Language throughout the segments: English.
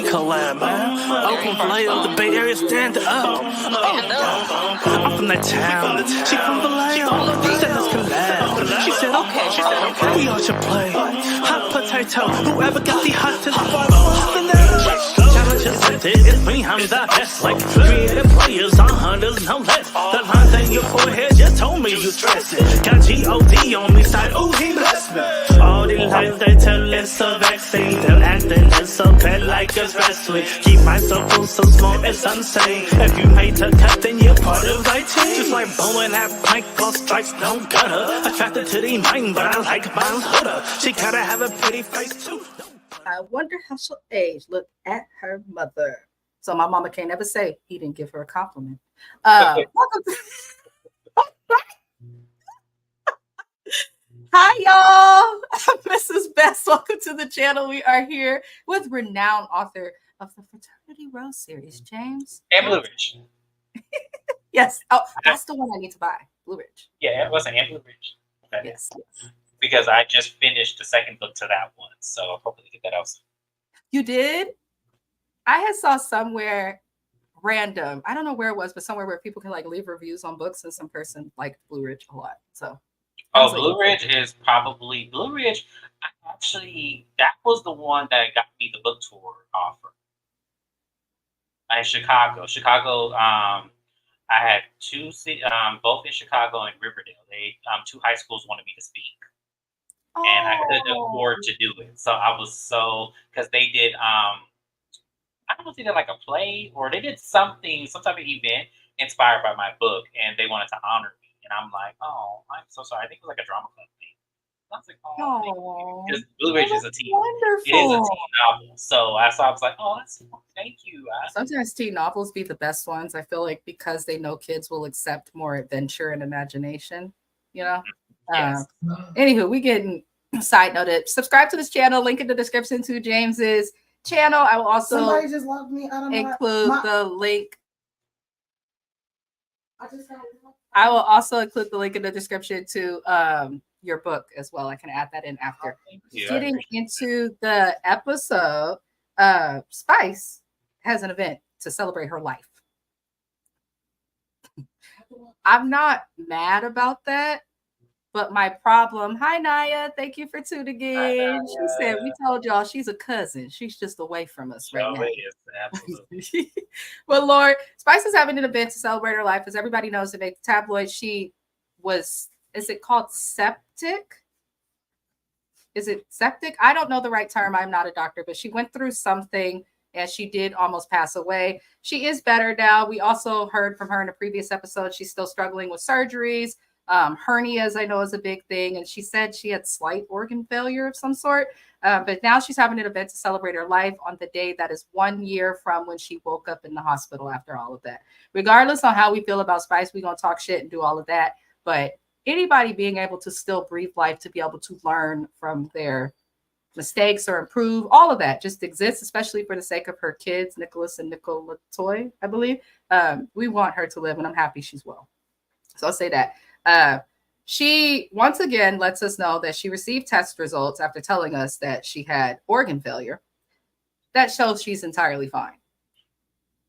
collab, man. Oakland Vallejo, the Bay Area, stand up. I'm from that town. She from Vallejo. She said let's collab. She said okay. We all should play. Hot potato. Whoever got the hottest. Challenge accepted. It's me. I'm the best. Like creative players on hunters, no less. The lines in your forehead just told me you stress it. Got G-O-D on me side. Ooh, he blessed me. All these lies they tell it's a vaccine. They're acting it's so bad like it's wrestling. Keep my circle so small it's insane. If you made the cut then you're part of my team. Just like blowing that plank on strikes, no gutter. Attracted to the mind but I like my hooder. She gotta have a pretty face too. I wonder how she'll age. Look at her mother. So my mama can't ever say he didn't give her a compliment. Welcome to Hi, y'all. I'm Mrs. Best. Welcome to the channel. We are here with renowned author of the Fraternity Rose series, James. And Blue Ridge. Yes. Oh, that's the one I need to buy. Blue Ridge. Yeah, it wasn't Blue Ridge. Okay. Yes. Because I just finished the second book to that one, so hopefully get that out soon. You did? I had saw somewhere random. I don't know where it was, but somewhere where people can like leave reviews on books, and some person liked Blue Ridge a lot. So. Oh, Blue Ridge is probably Blue Ridge. That was the one that got me the book tour offer. In Chicago. I had two, both in Chicago and Riverdale. They two high schools wanted me to speak. And I couldn't afford to do it. So I was because they did, I don't know if they did like a play or they did some type of event inspired by my book, and they wanted to honor me. And I'm like, oh, I'm so sorry. I think it was like a drama club thing. I was like, oh, because Blue Ridge is a teen. Wonderful. It is a teen novel. So I was like, oh, thank you. Sometimes teen novels be the best ones. I feel like because they know kids will accept more adventure and imagination, you know? Yes. Anywho, we getting side noted. Subscribe to this channel. Link in the description to James's channel. I will also somebody just locked me out of include the link. I will also include the link in the description to your book as well. I can add that in after. Getting into the episode, Spice has an event to celebrate her life. I'm not mad about that. But my problem, hi Naya, thank you for tuning in. She said, we told y'all she's a cousin. She's just away from us right now. Absolutely. Well, Lord, Spice is having an event to celebrate her life. As everybody knows, to make the tabloids, she was, is it called septic? Is it septic? I don't know the right term. I'm not a doctor, but she went through something and she did almost pass away. She is better now. We also heard from her in a previous episode. She's still struggling with surgeries. Hernias, I know, is a big thing. And she said she had slight organ failure of some sort. But now she's having an event to celebrate her life on the day that is 1 year from when she woke up in the hospital after all of that. Regardless on how we feel about Spice, we're going to talk shit and do all of that. But anybody being able to still breathe life, to be able to learn from their mistakes or improve, all of that just exists, especially for the sake of her kids, Nicholas and Nicole Latoy, I believe. We want her to live, and I'm happy she's well. So I'll say that. She once again lets us know that she received test results after telling us that she had organ failure. That shows she's entirely fine.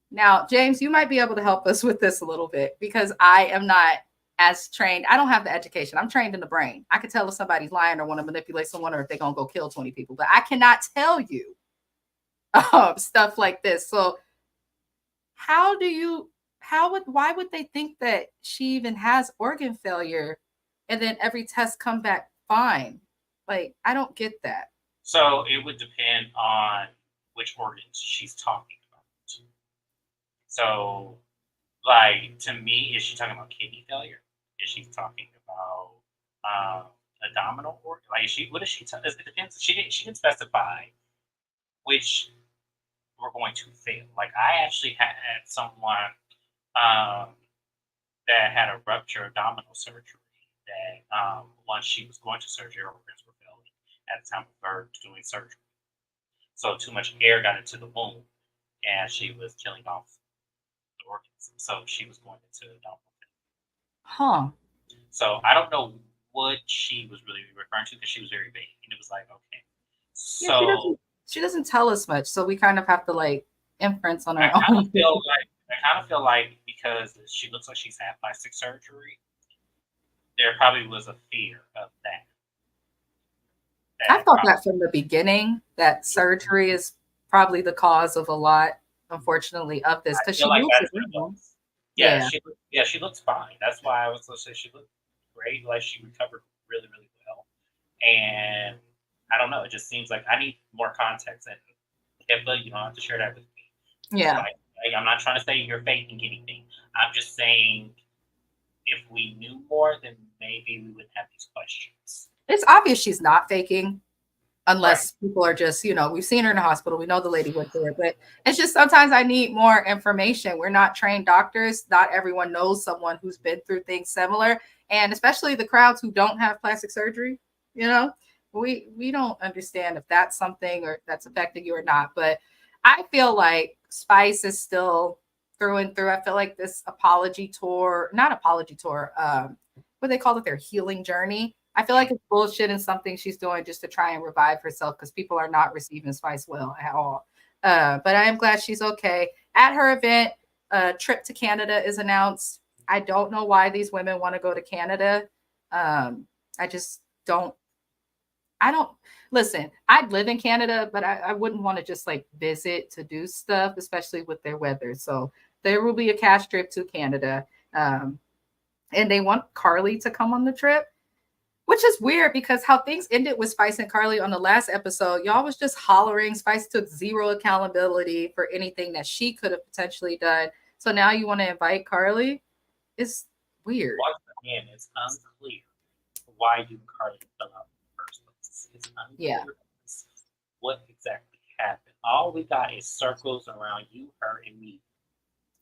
Now, James, you might be able to help us with this a little bit because I am not as trained. I don't have the education. I'm trained in the brain. I can tell if somebody's lying or want to manipulate someone or if they're going to go kill 20 people, but I cannot tell you stuff like this. So why would they think that she even has organ failure and then every test come back fine? Like, I don't get that. So it would depend on which organs she's talking about. So, like, to me, is she talking about kidney failure? Is she talking about abdominal organ? Like, what is she? It depends. She didn't specify which we're going to fail. Like, I actually had someone that had a rupture abdominal surgery that once she was going to surgery, her organs were failing at the time of her doing surgery. So too much air got into the womb and she was killing off the organs. So she was going into abdominal failure. Huh. So I don't know what she was really referring to because she was very vague. And it was like, okay. So she doesn't tell us much, so we kind of have to like inference on I our kind own. of feel like because she looks like she's had plastic surgery, there probably was a fear of that. I thought that from the beginning, that surgery is probably the cause of a lot, unfortunately, of this, I because feel she like moves that's what it around. was. Yeah. She looks fine. That's why I was gonna say she looked great. Like she recovered really, really well. And I don't know. It just seems like I need more context. And HIPAA, you don't have to share that with me. Yeah. Like, I'm not trying to say you're faking anything. I'm just saying if we knew more, then maybe we wouldn't have these questions. It's obvious she's not faking, unless Right. people are just, we've seen her in the hospital. We know the lady went through it, but it's just sometimes I need more information. We're not trained doctors. Not everyone knows someone who's been through things similar. And especially the crowds who don't have plastic surgery, we don't understand if that's something or that's affecting you or not. But I feel like Spice is still through and through. I feel like this apology tour, not apology tour, what they call it, their healing journey. I feel like it's bullshit and something she's doing just to try and revive herself because people are not receiving Spice well at all. But I am glad she's okay. At her event, a trip to Canada is announced. I don't know why these women want to go to Canada. I just don't. I don't listen. I'd live in Canada, but I wouldn't want to just like visit to do stuff, especially with their weather. So there will be a cash trip to Canada. And they want Carly to come on the trip, which is weird because how things ended with Spice and Carly on the last episode, y'all was just hollering. Spice took zero accountability for anything that she could have potentially done. So now you want to invite Carly? It's weird. Once again, it's unclear why you and Carly fell out in the first place. It's unclear what exactly happened. All we got is circles around you, her, and me.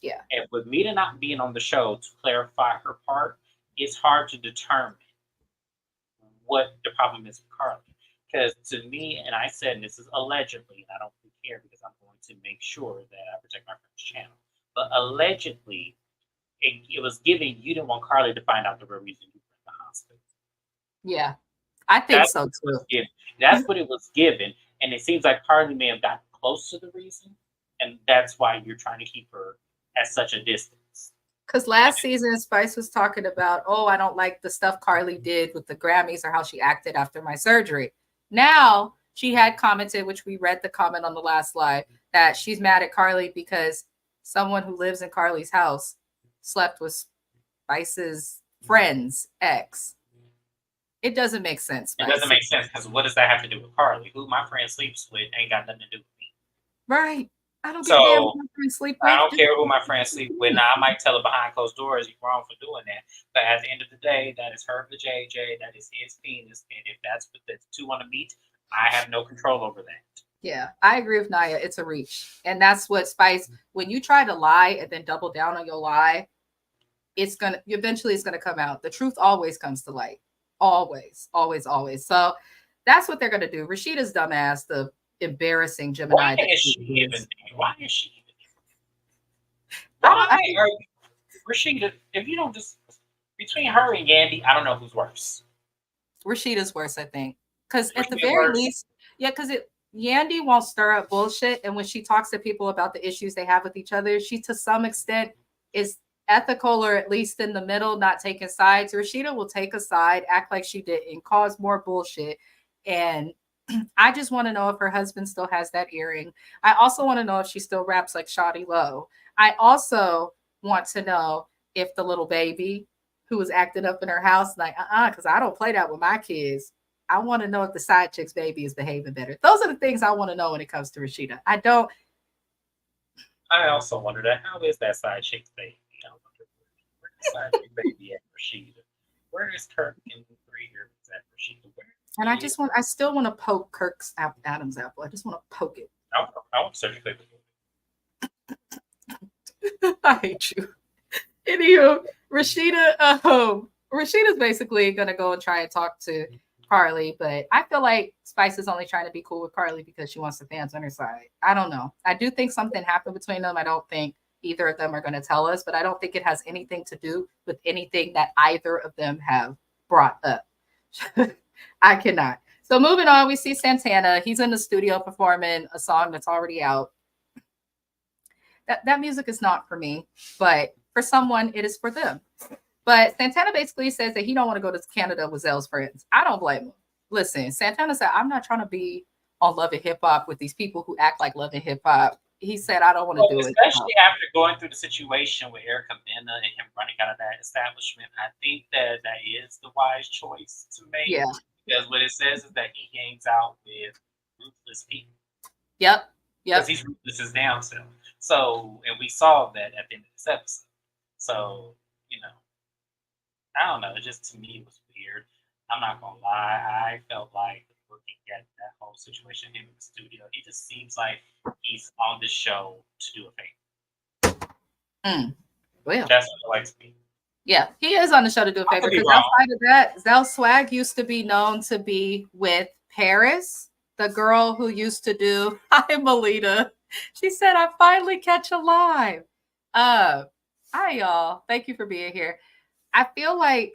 Yeah. And with Mita not being on the show to clarify her part, it's hard to determine what the problem is with Carly. Because to me, and I said, and this is allegedly, and I don't really care because I'm going to make sure that I protect my friend's channel. But allegedly, it was given you didn't want Carly to find out the real reason you were in the hospital. Yeah, I think so too. That's what it was given. And it seems like Carly may have gotten close to the reason. And that's why you're trying to keep her at such a distance. Because last season, Spice was talking about, oh, I don't like the stuff Carly did with the Grammys or how she acted after my surgery. Now, she had commented, which we read the comment on the last live, that she's mad at Carly because someone who lives in Carly's house slept with Spice's friend's ex. It doesn't make sense. Spice. It doesn't make sense because what does that have to do with Carly? Who my friend sleeps with ain't got nothing to do with me. Right. I don't give a damn who my friend sleep with. I don't care who my friends sleep with. Now, I might tell her behind closed doors you're wrong for doing that. But at the end of the day, that is her JJ. That is his penis. And if that's what the two want to meet, I have no control over that. Yeah, I agree with Naya. It's a reach. And that's what Spice, when you try to lie and then double down on your lie, eventually it's going to come out. The truth always comes to light. Always, always, always. So that's what they're going to do. Rashida's dumbass, the embarrassing Gemini. Why is she even Rashida, if you don't just, between her and Yandy, I don't know who's worse. Rashida's worse, I think. Because at the very least, because Yandy won't stir up bullshit. And when she talks to people about the issues they have with each other, she to some extent is ethical or at least in the middle, not taking sides. Rashida will take a side, act like she didn't, cause more bullshit. And I just want to know if her husband still has that earring. I also want to know if she still raps like Shawty Low. I also want to know if the little baby who was acting up in her house, like, because I don't play that with my kids. I want to know if the side chick's baby is behaving better. Those are the things I want to know when it comes to Rashida. I also wonder that. How is that side chick's baby? I wonder where the side chick baby at Rashida? Where is Kirk in 3 years at Rashida? And I still want to poke Kirk's Adam's apple. I just want to poke it. I want to search it. I hate you. Anywho, Rashida's basically going to go and try and talk to Carly, but I feel like Spice is only trying to be cool with Carly because she wants the fans on her side. I don't know. I do think something happened between them. I don't think either of them are going to tell us, but I don't think it has anything to do with anything that either of them have brought up. I cannot. So moving on, we see Santana. He's in the studio performing a song that's already out. That music is not for me, but for someone, it is for them. But Santana basically says that he don't want to go to Canada with Zell's friends. I don't blame him. Listen, Santana said, I'm not trying to be on Love and Hip Hop with these people who act like Love and Hip Hop. He said, I don't want to do it. Especially after going through the situation with Erica Mena and him running out of that establishment, I think that is the wise choice to make. Yeah. Because what it says is that he hangs out with ruthless people. Yep. Because he's ruthless as down self. So, and we saw that at the end of this episode. So, I don't know. It just, to me, it was weird. I'm not going to lie. I felt like looking at that whole situation, him in the studio, he just seems like he's on the show to do a favor. Well, that's what I like to be. Yeah, he is on the show to do a favor. Because outside of that, Zell Swag used to be known to be with Paris, the girl who used to do Hi Melita. She said, I finally catch a live. Hi, y'all. Thank you for being here. I feel like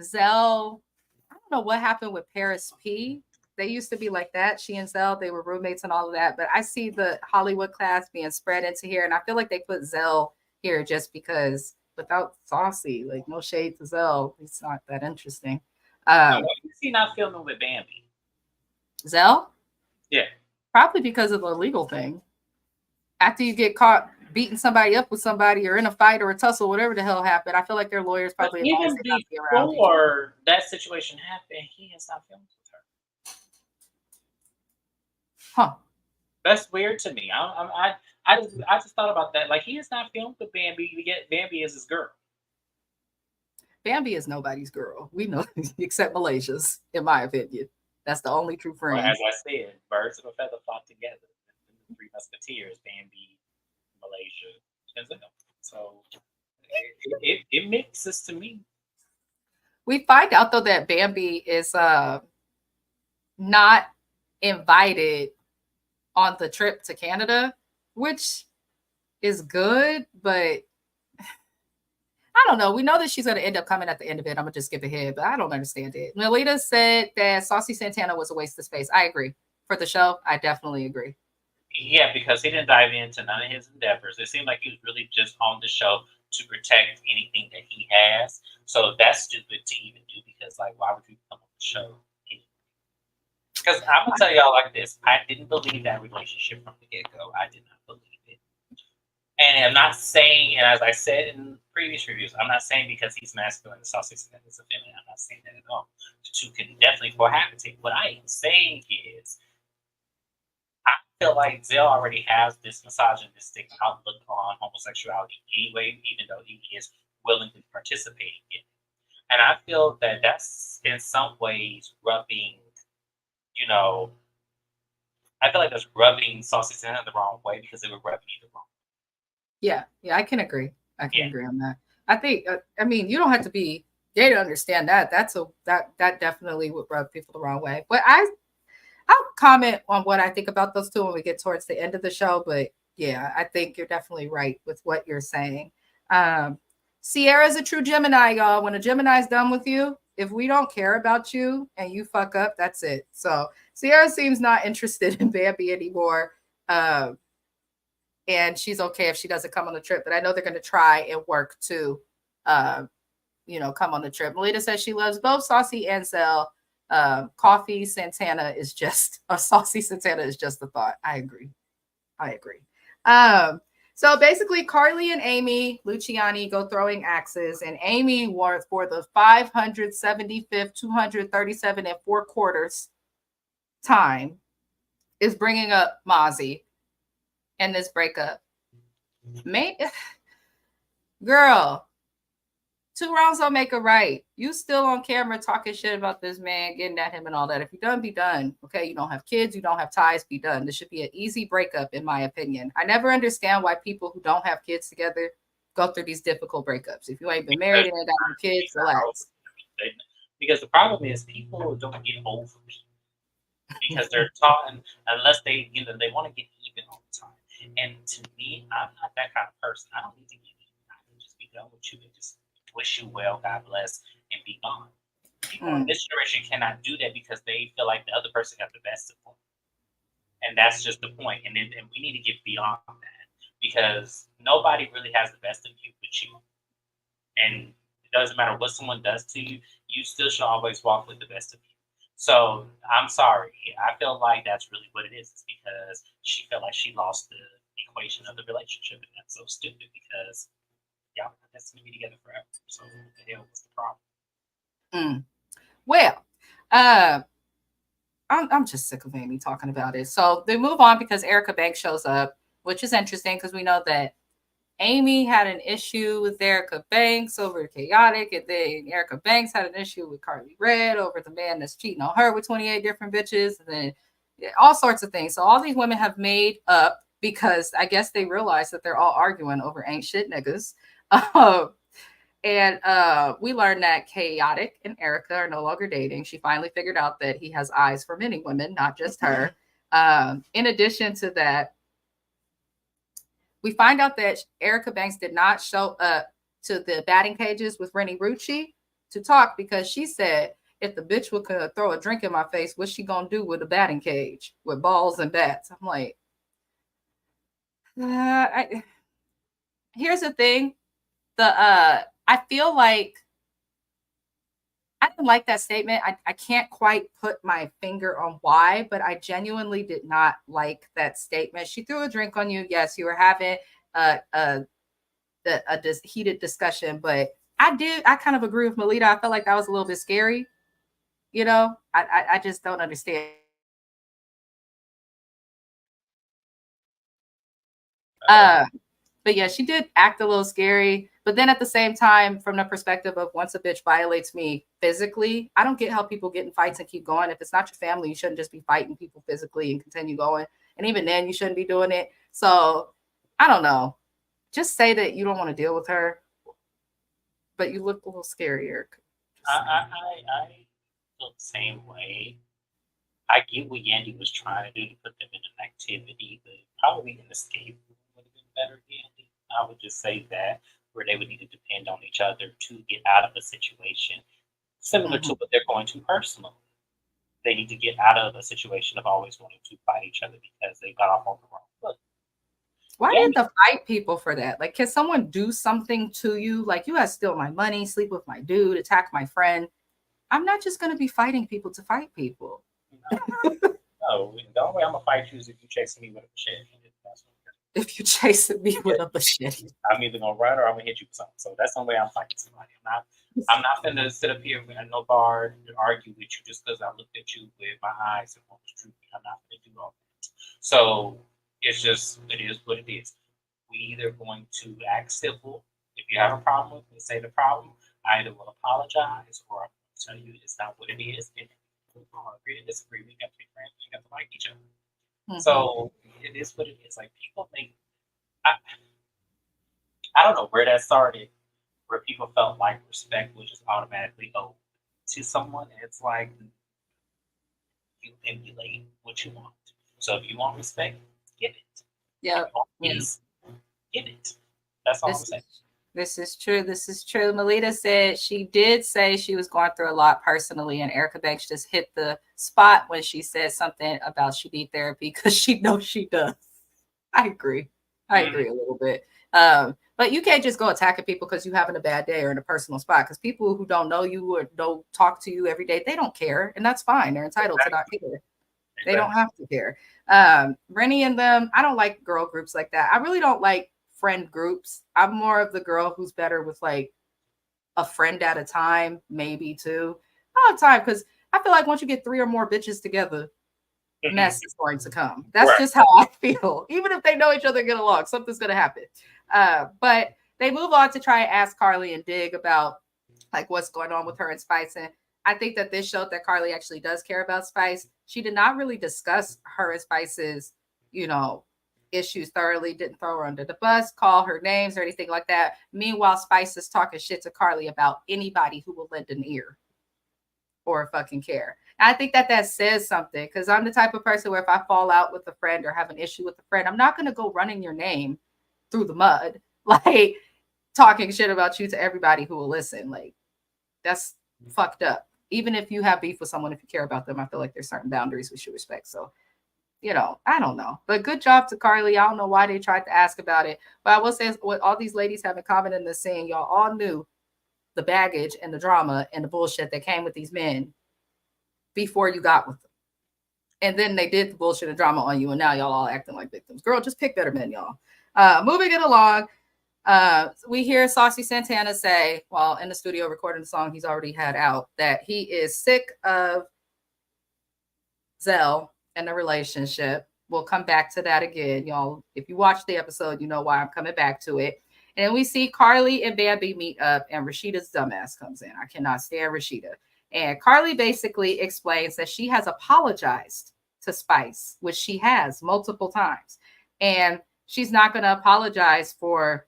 Zell, I don't know what happened with Paris P. They used to be like that. She and Zell, they were roommates and all of that. But I see the Hollywood class being spread into here. And I feel like they put Zell here just because without Saucy, like no shade to Zell, he's not that interesting. Why is he not filming with Bambi? Zell? Yeah. Probably because of the legal thing. After you get caught beating somebody up with somebody or in a fight or a tussle, whatever the hell happened, I feel like their lawyers probably even before that situation happened, he has not filmed with her. Huh. That's weird to me. I just thought about that. Like, he has not filmed with Bambi, yet Bambi is his girl. Bambi is nobody's girl. We know, except Malaysia's, in my opinion. That's the only true friend. Well, as I said, birds of a feather flock together. The Three Musketeers, Bambi, Malaysia, Denzel. So it mixes to me. We find out though that Bambi is not invited on the trip to Canada, which is good, but I don't know. We know that she's going to end up coming at the end of it. I'm going to just skip ahead, but I don't understand it. Melita said that Saucy Santana was a waste of space. I agree. For the show, I definitely agree. Yeah, because he didn't dive into none of his endeavors. It seemed like he was really just on the show to protect anything that he has. So that's stupid to even do because, like, why would you come on the show? Because I'm going to tell y'all like this. I didn't believe that relationship from the get-go. I did not believe it. And I'm not saying, and as I said in previous reviews, I'm not saying because he's masculine and Saucy Santana is feminine. I'm not saying that at all. The two can definitely cohabitate. What I am saying is, I feel like Zell already has this misogynistic outlook on homosexuality anyway, even though he is willing to participate in it. And I feel that that's in some ways rubbing, I feel like that's rubbing Saucy Santana the wrong way because it would rub me the wrong way. Yeah, I can agree. I can agree on that. I think, I mean, you don't have to be gay to understand that. That definitely would rub people the wrong way. But I'll comment on what I think about those two when we get towards the end of the show. But yeah, I think you're definitely right with what you're saying. Sierra's a true Gemini, y'all. When a Gemini's done with you, if we don't care about you and you fuck up, that's it. So Sierra seems not interested in Bambi anymore. And she's okay if she doesn't come on the trip. But I know they're going to try and work to, come on the trip. Melita says she loves both Saucy and Zell. Saucy Santana is just a thought. I agree. So basically Carly and Amy Luciani go throwing axes, and Amy for the 575th 237 and 4 quarters time is bringing up Mozzie and this breakup. Girl, 2 wrongs don't make a right. You still on camera talking shit about this man, getting at him and all that. If you're done, be done. Okay, you don't have kids, you don't have ties, be done. This should be an easy breakup, in my opinion. I never understand why people who don't have kids together go through these difficult breakups. If you ain't been married and ain't got no kids, relax. Because the problem is people don't get over it. Because they're taught, unless they want to get even all the time. And to me, I'm not that kind of person. I don't need to get even. I can just be done with you and just wish you well, God bless, and be gone. People in this generation cannot do that because they feel like the other person got the best of them. And that's just the point. And we need to get beyond that because nobody really has the best of you but you. And it doesn't matter what someone does to you, you still should always walk with the best of you. So I'm sorry. I feel like that's really what it is. It's because she felt like she lost the equation of the relationship. And that's so stupid because y'all are destined to be together forever. So what the hell was the problem? Well, I'm just sick of Amy talking about it. So they move on because Erica Banks shows up, which is interesting because we know that Amy had an issue with Erica Banks over Chaotic, and then Erica Banks had an issue with Carly Red over the man that's cheating on her with 28 different bitches, and then all sorts of things. So all these women have made up because I guess they realize that they're all arguing over ain't shit niggas. And we learned that Chaotic and Erica are no longer dating. She finally figured out that he has eyes for many women, not just her. In addition to that, we find out that Erica Banks did not show up to the batting cages with Rennie Rucci to talk because she said, if the bitch would throw a drink in my face, what's she gonna do with a batting cage with balls and bats? I'm like, here's the thing. I feel like I didn't like that statement. I can't quite put my finger on why, but I genuinely did not like that statement. She threw a drink on you. Yes, you were having a heated discussion, but I kind of agree with Melita. I felt like that was a little bit scary. You know, I just don't understand. But yeah, she did act a little scary. But then at the same time, from the perspective of once a bitch violates me physically, I don't get how people get in fights and keep going. If it's not your family, you shouldn't just be fighting people physically and continue going. And even then, you shouldn't be doing it. So I don't know. Just say that you don't want to deal with her, but you look a little scarier. I feel the same way. I get what Yandy was trying to do to put them in an activity, but probably an escape room would have been better, Yandy. I would just say that, where they would need to depend on each other to get out of a situation similar to what they're going to personally. They need to get out of a situation of always wanting to fight each other because they got off on the wrong foot. Why did they fight people for that? Like, can someone do something to you? Like, you guys steal my money, sleep with my dude, attack my friend. I'm not just going to be fighting people to fight people. No, the only way I'm going to fight you is if you chasing me with a machete. If you chasing me with a machete, I'm either gonna run or I'm gonna hit you with something. So that's the only way I'm fighting somebody. I'm not gonna sit up here at no bar and argue with you just because I looked at you with my eyes and want the truth. I'm not gonna do all that. So it's just it is what it is. We either going to act civil. If you have a problem with me, say the problem. I either will apologize or I'm gonna tell you it's not what it is. And we'll agree to disagree. We got to be friends. We got to like each other. So it is what it is. Like people think, I don't know where that started, where people felt like respect was just automatically owed to someone. It's like you emulate what you want. So if you want respect, give it. Yeah. Peace, give it. That's all I'm saying. This is true. This is true. Melita said she did say she was going through a lot personally, and Erica Banks just hit the spot when she said something about she need therapy because she knows she does. I agree. I agree a little bit. But you can't just go attacking people because you're having a bad day or in a personal spot, because people who don't know you or don't talk to you every day, they don't care, and that's fine. They're entitled to not care. They don't have to care. Rennie and them, I don't like girl groups like that. I really don't like friend groups. I'm more of the girl who's better with like a friend at a time, maybe two. I have time because I feel like once you get 3 or more bitches together, mess is going to come. That's just how I feel. Even if they know each other, get along, something's going to happen. But they move on to try and ask Carly and Dig about like what's going on with her and Spice. And I think that this showed that Carly actually does care about Spice. She did not really discuss her and Spice's, issues thoroughly, didn't throw her under the bus, call her names or anything like that. Meanwhile, Spice is talking shit to Carly about anybody who will lend an ear or fucking care. And I think that says something, because I'm the type of person where if I fall out with a friend or have an issue with a friend, I'm not going to go running your name through the mud, like talking shit about you to everybody who will listen. Like, that's fucked up. even if you have beef with someone, if you care about them, I feel like there's certain boundaries we should respect. So, you know, I don't know. But good job to Carly. I don't know why they tried to ask about it. But I will say what all these ladies have in common in this scene, y'all all knew the baggage and the drama and the bullshit that came with these men before you got with them. And then they did the bullshit and drama on you, and now y'all all acting like victims. Girl, just pick better men, y'all. Moving it along, we hear Saucy Santana say, while in the studio recording the song he's already had out, that he is sick of Zell and the relationship. We'll come back to that again, y'all. If you watch the episode, you know why I'm coming back to it. And then we see Carly and Bambi meet up, and Rashida's dumbass comes in. I cannot stand Rashida. And Carly basically explains that she has apologized to Spice, which she has multiple times. And she's not going to apologize for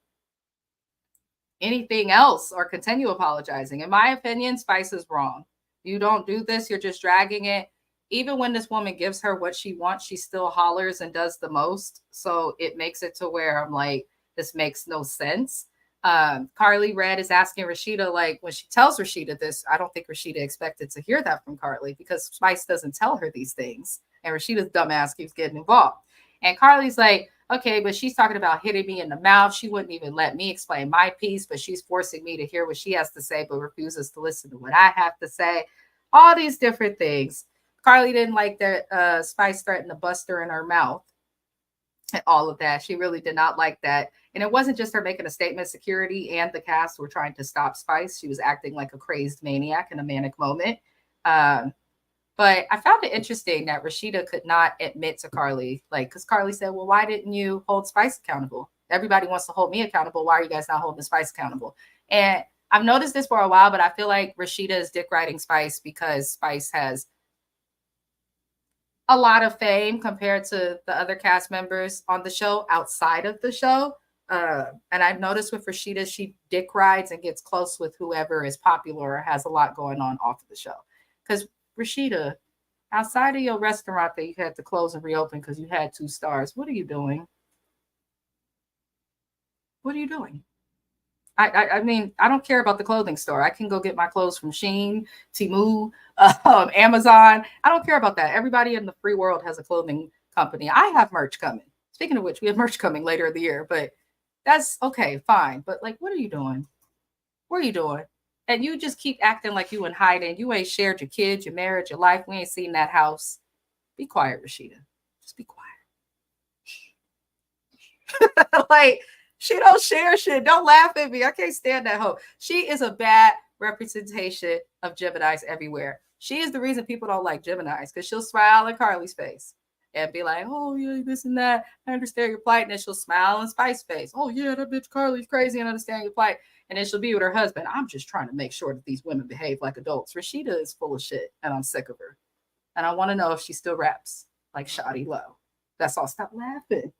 anything else or continue apologizing. In my opinion, Spice is wrong. You don't do this. You're just dragging it. Even when this woman gives her what she wants, she still hollers and does the most. So it makes it to where I'm like, this makes no sense. Carly Red is asking Rashida, like, when she tells Rashida this, I don't think Rashida expected to hear that from Carly because Spice doesn't tell her these things. And Rashida's dumbass keeps getting involved. And Carly's like, okay, but she's talking about hitting me in the mouth. She wouldn't even let me explain my piece, but she's forcing me to hear what she has to say, but refuses to listen to what I have to say. All these different things. Carly didn't like that Spice threatened to bust her in her mouth. And all of that. She really did not like that. And it wasn't just her making a statement. Security and the cast were trying to stop Spice. She was acting like a crazed maniac in a manic moment. But I found it interesting that Rashida could not admit to Carly, like, because Carly said, well, why didn't you hold Spice accountable? Everybody wants to hold me accountable. Why are you guys not holding Spice accountable? And I've noticed this for a while, but I feel like Rashida is dick riding Spice because Spice has a lot of fame compared to the other cast members on the show outside of the show. And I've noticed with Rashida, she dick rides and gets close with whoever is popular or has a lot going on off of the show. Because Rashida, outside of your restaurant that you had to close and reopen because you had 2 stars, what are you doing? What are you doing? I mean, I don't care about the clothing store. I can go get my clothes from Shein, Temu, Amazon. I don't care about that. Everybody in the free world has a clothing company. I have merch coming. Speaking of which, we have merch coming later in the year, but that's okay, fine. But like, what are you doing? What are you doing? And you just keep acting like you in hiding. You ain't shared your kids, your marriage, your life. We ain't seen that house. Be quiet, Rashida. Just be quiet. Like, she don't share shit. Don't laugh at me. I can't stand that hoe. She is a bad representation of Geminis everywhere. She is the reason people don't like Geminis because she'll smile in Carly's face and be like, oh, yeah, this and that. I understand your plight. And then she'll smile in Spice's face. Oh, yeah, that bitch Carly's crazy and understand your plight. And then she'll be with her husband. I'm just trying to make sure that these women behave like adults. Rashida is full of shit and I'm sick of her. And I want to know if she still raps like Shawty Low. That's all. Stop laughing.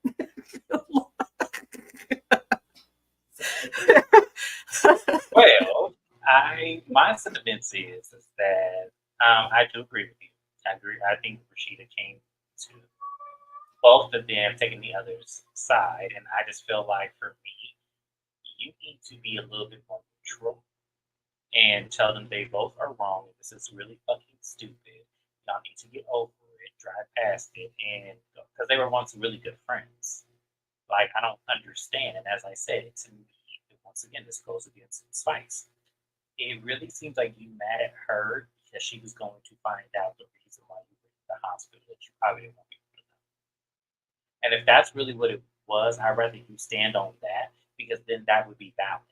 Well, my sentiments is that I do agree with you. I agree. I think Rashida came to both of them taking the other's side, and I just feel like for me, you need to be a little bit more neutral and tell them they both are wrong. This is really fucking stupid. Y'all need to get over it, drive past it, and because they were once really good friends. Like, I don't understand, and as I said, to me, once again, this goes against Spice. It really seems like you mad at her because she was going to find out the reason why you went to the hospital that you probably didn't want people to know. And if that's really what it was, I'd rather you stand on that because then that would be valid.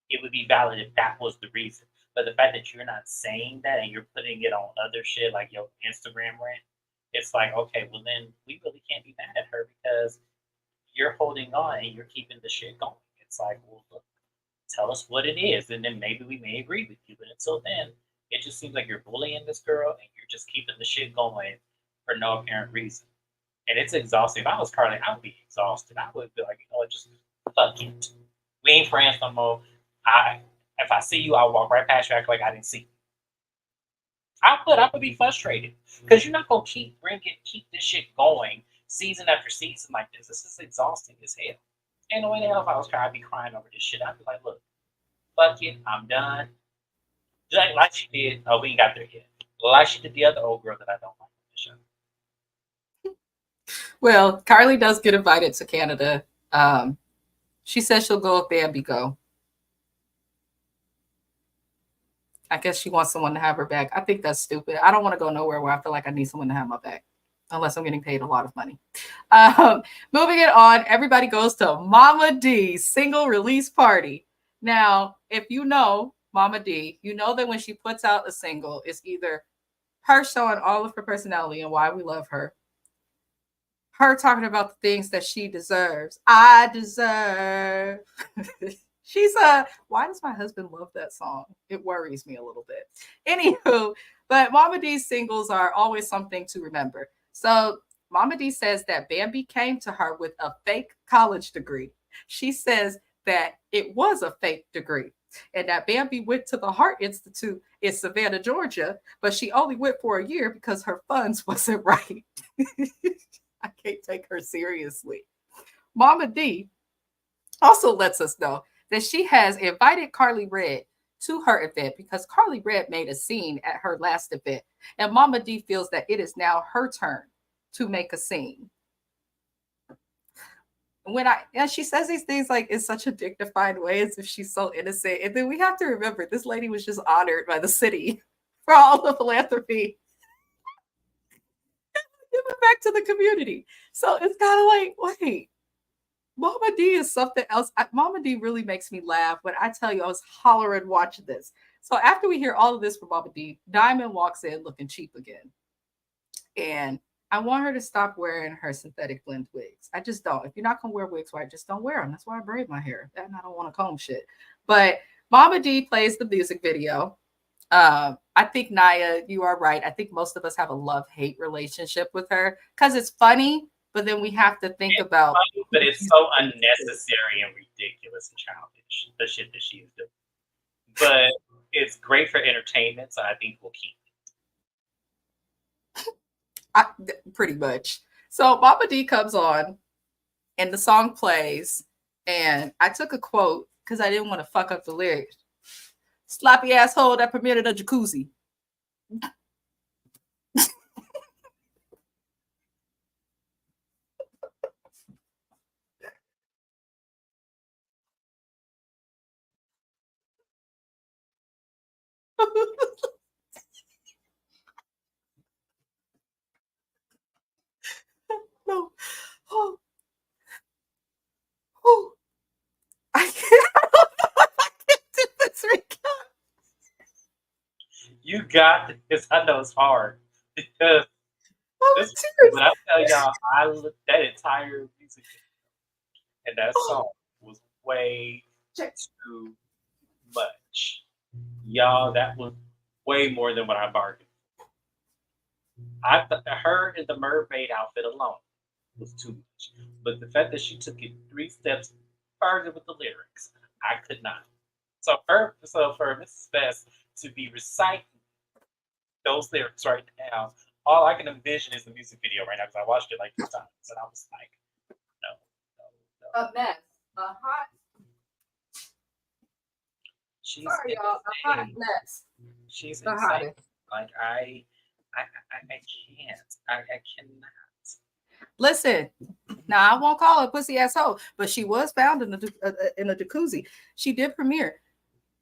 It would be valid if that was the reason. But the fact that you're not saying that and you're putting it on other shit like your Instagram rant, it's like, okay, well then we really can't be mad at her because you're holding on and you're keeping the shit going. It's like, well, look, tell us what it is, and then maybe we may agree with you. But until then, it just seems like you're bullying this girl and you're just keeping the shit going for no apparent reason. And it's exhausting. If I was Carly, I would be exhausted. I would be like, you know, just fuck it. We ain't friends no more. If I see you, I'll walk right past you, act like I didn't see you. I would be frustrated because you're not gonna keep this shit going season after season like this. This is exhausting as hell. Ain't no way the hell if I was crying, I'd be crying over this shit. I'd be like, look, fuck it, I'm done. Like she did. Oh, we ain't got there yet. Like she did the other old girl that I don't like on the show. Well, Carly does get invited to Canada. She says she'll go if Bambi go. I guess she wants someone to have her back. I think that's stupid. I don't want to go nowhere where I feel like I need someone to have my back, unless I'm getting paid a lot of money. Moving it on, everybody goes to Mama D's single release party. Now, if you know Mama D, you know that when she puts out a single, it's either her showing all of her personality and why we love her talking about the things that she deserves. I deserve. She's why does my husband love that song? It worries me a little bit. Anywho, but Mama D's singles are always something to remember. So Mama D says that Bambi came to her with a fake college degree. She says that it was a fake degree and that Bambi went to the Heart Institute in Savannah, Georgia, but she only went for a year because her funds wasn't right. I can't take her seriously. Mama D also lets us know that she has invited Carly Red to her event because Carly Red made a scene at her last event. And Mama D feels that it is now her turn to make a scene. And she says these things like in such a dignified way as if she's so innocent. And then we have to remember this lady was just honored by the city for all the philanthropy. Give it back to the community. So it's kind of like, wait, Mama D is something else. Mama D really makes me laugh. But I tell you, I was hollering watching this. So after we hear all of this from Mama D, Diamond walks in looking cheap again. And I want her to stop wearing her synthetic blend wigs. I just don't. If you're not going to wear wigs, why just don't wear them? That's why I braid my hair. And I don't want to comb shit. But Mama D plays the music video. I think, Naya, you are right. I think most of us have a love-hate relationship with her because it's funny, but then we have to think about funny, but it's so unnecessary and ridiculous and childish, the shit that she's doing. But it's great for entertainment, so I think we'll keep it. Pretty much. So Mama D comes on and the song plays, and I took a quote because I didn't want to fuck up the lyrics. Sloppy asshole that permitted a jacuzzi. No. Oh. Oh. I can't do this, Rika. You got this. I know it's hard because this, but I tell y'all, I looked that entire music and that song was way too much. Y'all, that was way more than what I bargained. Her in the mermaid outfit alone was too much. But the fact that she took it 3 steps further with the lyrics, I could not. So for Mrs. Best to be reciting those lyrics right now, all I can envision is the music video right now because I watched it like 2 times and I was like, no. A mess. A hot. She's Sorry, y'all. A hot mess. She's the insane. hottest. Like I can't. I cannot. Listen, now I won't call her pussy asshole, but she was found in a jacuzzi. She did premiere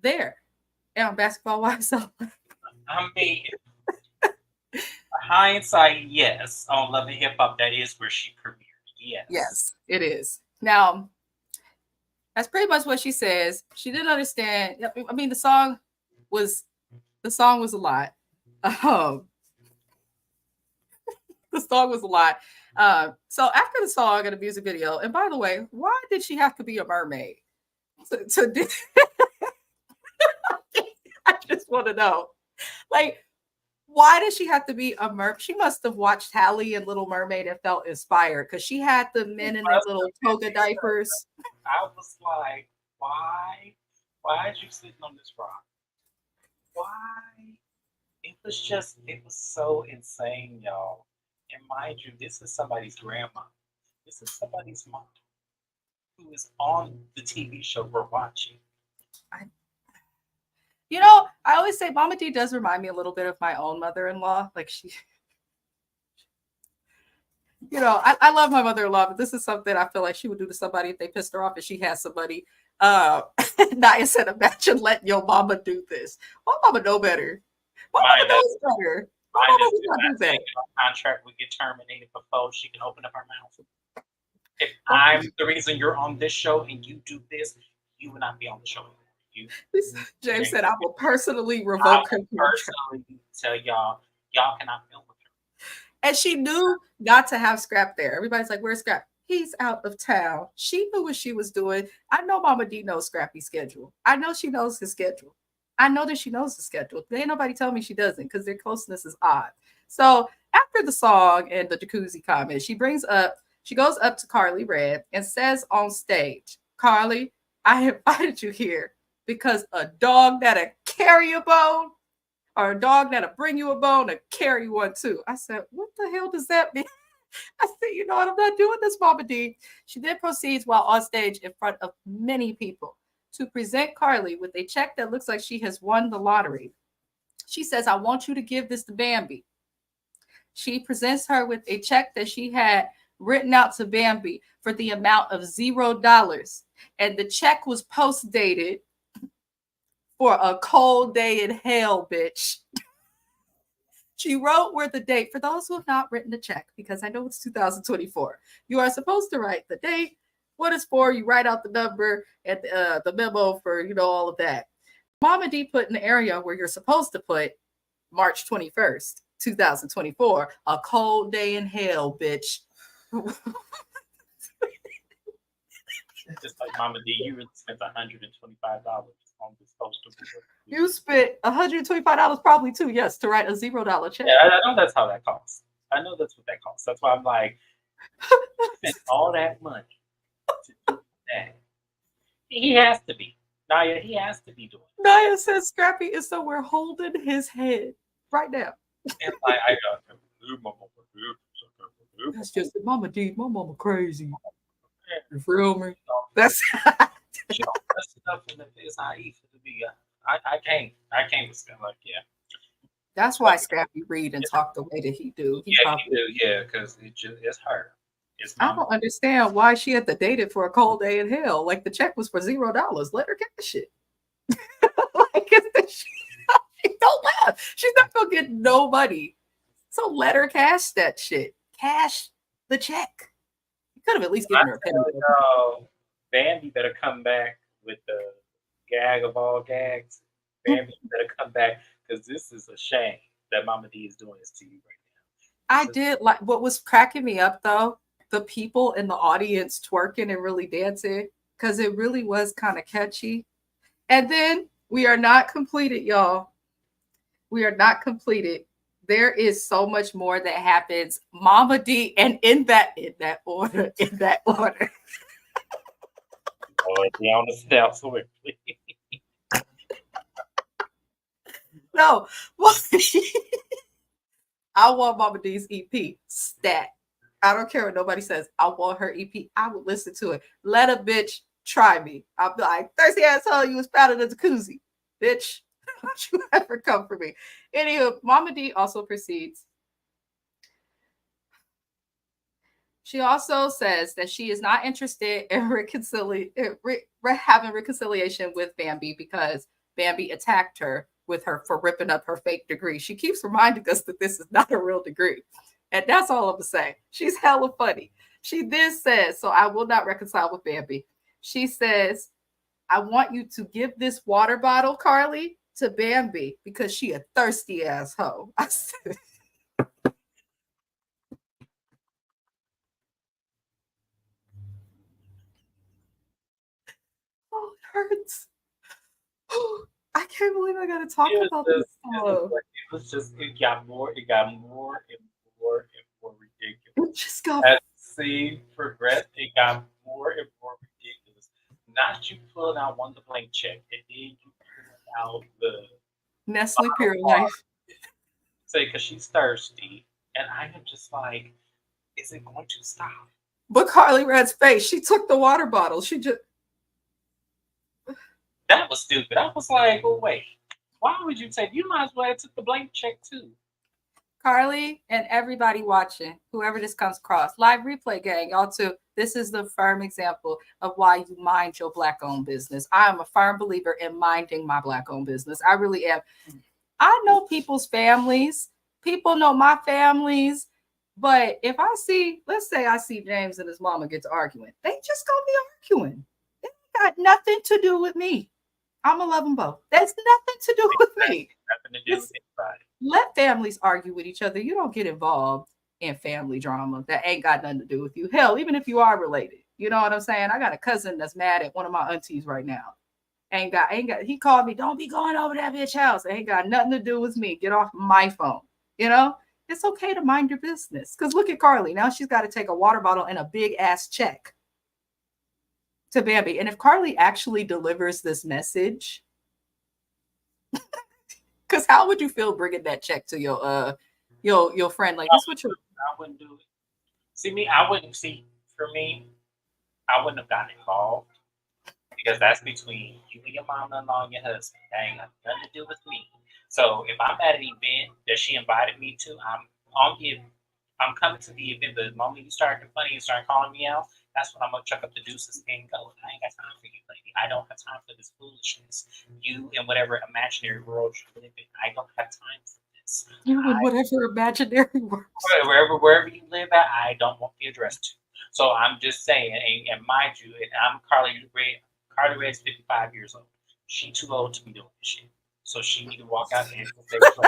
there on Basketball Wives. I mean, hindsight, yes. On Love and Hip Hop, that is where she premiered. Yes, it is. Now, that's pretty much what she says. She didn't understand. I mean, the song was a lot. The song was a lot. So after the song and the music video, and by the way, why did she have to be a mermaid? To do I just want to know. Like, why does she have to be a mermaid? She must have watched Hallie and Little Mermaid and felt inspired because she had the men in their little toga diapers. I was like, why? Why are you sitting on this rock? Why? It was so insane, y'all. And mind you, this is somebody's grandma. This is somebody's mom who is on the TV show we're watching. You know, I always say Mama D does remind me a little bit of my own mother-in-law. Like she, you know, I love my mother-in-law, but this is something I feel like she would do to somebody if they pissed her off and she has somebody. Naya said, imagine letting your mama do this. My mama know better. My mama knows better. My mama would not do that. Contract would get terminated before she can open up her mouth. If I'm the reason you're on this show and you do this, you will not be on the show anymore. James said, I will personally revoke her. Personally tell y'all cannot film with her. And she knew not to have Scrap there. Everybody's like, where's Scrap? He's out of town. She knew what she was doing. I know Mama D knows Scrappy's schedule. I know she knows his schedule. I know that she knows the schedule. There ain't nobody tell me she doesn't because their closeness is odd. So after the song and the jacuzzi comment, she goes up to Carly Red and says on stage, Carly, I invited you here because a dog that'll carry a bone or a dog that'll bring you a bone and carry one too. I said, what the hell does that mean? I said, you know what? I'm not doing this, Mama D. She then proceeds while on stage in front of many people to present Carly with a check that looks like she has won the lottery. She says, I want you to give this to Bambi. She presents her with a check that she had written out to Bambi for the amount of $0. And the check was post-dated for a cold day in hell, bitch. She wrote where the date, for those who have not written the check, because I know it's 2024, you are supposed to write the date, what it's for, you write out the number and the memo for, you know, all of that. Mama D put in the area where you're supposed to put March 21st, 2024, a cold day in hell, bitch. Just like Mama D, you really spent $125 on this poster. You spent $125 probably too, yes, to write a $0 check. Yeah, I know that's how that costs. I know that's what that costs. That's why I'm like, spent all that money to do that. He has to be. Naya, he has to be doing it. Naya says Scrappy is somewhere holding his head right now. And like, I got him. That's just Mama D. My mama crazy. You feel me? That's stuff in the face I eat to be. I can't spend like That's why Scrappy read and talk the way that he do. He do, because it's her. I don't understand why she had to date it for a cold day in hell. Like the check was for $0. Let her cash it. Like she don't laugh. She's not gonna get no money. So let her cash that shit. Cash the check. You could have at least given her a penny. Bambi better come back with the gag of all gags. Bambi better come back because this is a shame that Mama D is doing this to you right now. I did like what was cracking me up though, the people in the audience twerking and really dancing, because it really was kind of catchy. And then we are not completed, y'all. We are not completed. There is so much more that happens. Mama D, and in that order. On the steps quickly. No, I want Mama D's EP stat. I don't care what nobody says. I want her EP. I would listen to it. Let a bitch try me. I'll be like, thirsty asshole, you was powder in the jacuzzi. Bitch, don't you ever come for me. Anywho, Mama D also proceeds. She also says that she is not interested in having reconciliation with Bambi because Bambi attacked her for ripping up her fake degree. She keeps reminding us that this is not a real degree. And that's all I'm going to say. She's hella funny. She then says, so I will not reconcile with Bambi. She says, I want you to give this water bottle, Carly, to Bambi because she a thirsty asshole. I said, oh, it hurts. I can't believe I got to talk about this. It got more and more ridiculous. It just got. As the scene progressed, it got more and more ridiculous. Not you pulling out one to blank check, and then you pulling out the Nestle Pure Life. Say, because she's thirsty, and I am just like, is it going to stop? But Carly Red's face, she took the water bottle. She just. That was stupid. I was like, oh, wait. Why would you take? You might as well have took the blank check too. Carly and everybody watching, whoever this comes across, live replay gang, y'all too. This is the firm example of why you mind your Black-owned business. I am a firm believer in minding my Black-owned business. I really am. I know people's families. People know my families. But if I see, let's say I see James and his mama get to arguing, they just gonna be arguing. It got nothing to do with me. I'm gonna love them both. There's nothing to do with me. Nothing to do with anybody. Let families argue with each other. You don't get involved in family drama that ain't got nothing to do with you. Hell, even if you are related, you know what I'm saying? I got a cousin that's mad at one of my aunties right now. Ain't got. He called me. Don't be going over that bitch house. Ain't got nothing to do with me. Get off my phone. You know, it's okay to mind your business. Because look at Carly. Now she's got to take a water bottle and a big ass check to Bambi. And if Carly actually delivers this message, because how would you feel bringing that check to your friend? Like, this what you I wouldn't do it. See me, I wouldn't see. For me, I wouldn't have gotten involved because that's between you and your mom-in-law and your husband. That ain't got nothing to do with me. So if I'm at an event that she invited me to, I'm coming to the event. But the moment you start complaining and start calling me out, that's when I'm gonna chuck up the deuces and go. I ain't got time for you, lady. I don't have time for this foolishness. You and whatever imaginary world you live in, I don't have time for this. in whatever imaginary world. Wherever you live at, I don't want to be addressed to. So I'm just saying, and mind you, and I'm Carly Red. Carly Red's 55 years old. She too old to be doing this shit. So she need to walk out and say so.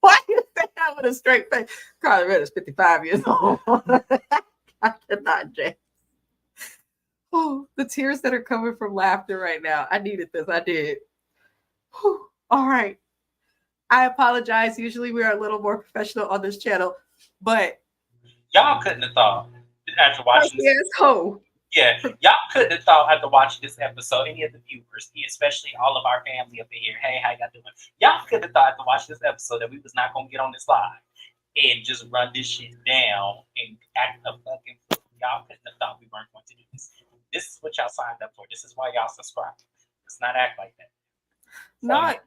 Why you say that with a straight face? Carly Red is 55 years old. I cannot, Jay. Oh, the tears that are coming from laughter right now. I needed this. I did. Whew. All right. I apologize. Usually we are a little more professional on this channel, but y'all couldn't have thought after watching this. Yeah, y'all couldn't have thought after watching this episode, any of the viewers, especially all of our family up in here. Hey, how y'all doing? Y'all couldn't have thought after watching this episode that we was not gonna get on this live and just run this shit down and act a fucking fool. Y'all couldn't have thought we weren't going to do this. This is what y'all signed up for. This is why y'all subscribe. Let's not act like that. Not.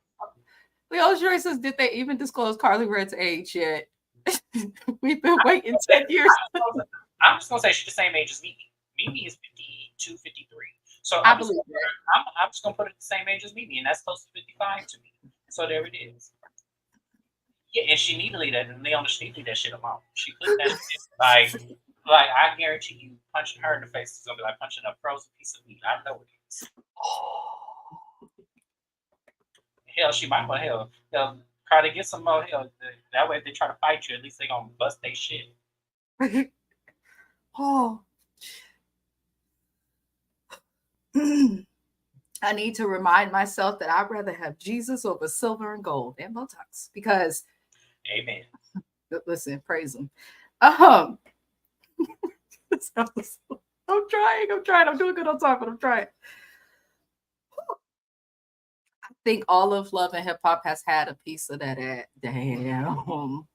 Leo Joy says, did they even disclose Carly Red's age yet? We've been waiting 10 years. I'm just gonna say she's the same age as Mimi. Mimi is 52, 53. So I believe that. I'm just gonna put it the same age as Mimi, and that's close to 55 to me. So there it is. Yeah, and she need to leave that, and Leona should leave that shit alone. She put that shit like I guarantee you, punching her in the face is gonna be like punching a frozen piece of meat. I know it is. Hell, she might want hell. Try to get some more hell. That way, if they try to fight you, at least they gonna bust their shit. Oh. I need to remind myself that I'd rather have Jesus over silver and gold and Botox because, amen. Listen, praise him. I'm trying. I'm doing good on time, but I'm trying. I think all of Love and Hip Hop has had a piece of that. Damn.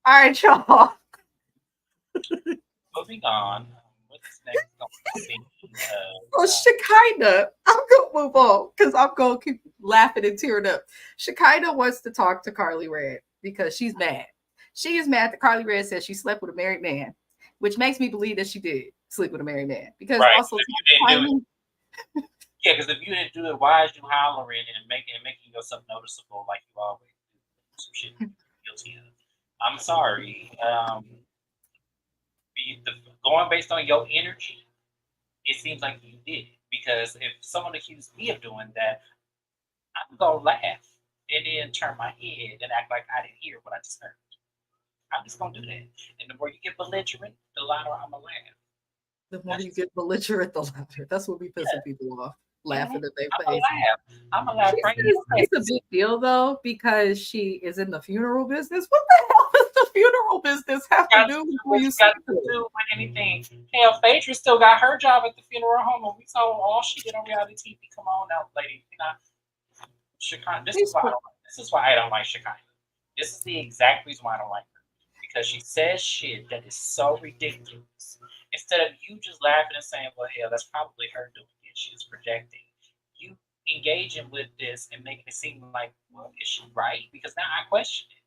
All right, y'all. Moving on. What's next? Well, Shekinah, I'm gonna move on because I'm gonna keep laughing and tearing up. Shekinah wants to talk to Carly Red because she's mad. She is mad that Carly Red says she slept with a married man, which makes me believe that she did sleep with a married man. Because also, yeah, because if you didn't do it, why is you hollering and making yourself noticeable like you always do? Some shit you're guilty of. I'm sorry. Going based on your energy, it seems like you did. Because if someone accused me of doing that, I'm gonna laugh and then turn my head and act like I didn't hear what I just heard. I'm just gonna do that. And the more you get belligerent, the louder I'm gonna laugh. The more you get belligerent, the louder. That's what we pissing people off. Laughing at their face. I'm gonna laugh. It's a big deal though because she is in the funeral business. What the hell does the funeral business have to do with what you got to do with anything? Hell, Phaedra still got her job at the funeral home, and we saw all she did on reality TV. Come on now, lady. You know, Shekinah. This is why I don't like Shekinah. This is the exact reason why I don't like her. because she says shit that is so ridiculous. Instead of you just laughing and saying, well, hell, that's probably her doing it. She's projecting. You engaging with this and making it seem like, well, is she right? Because now I question it.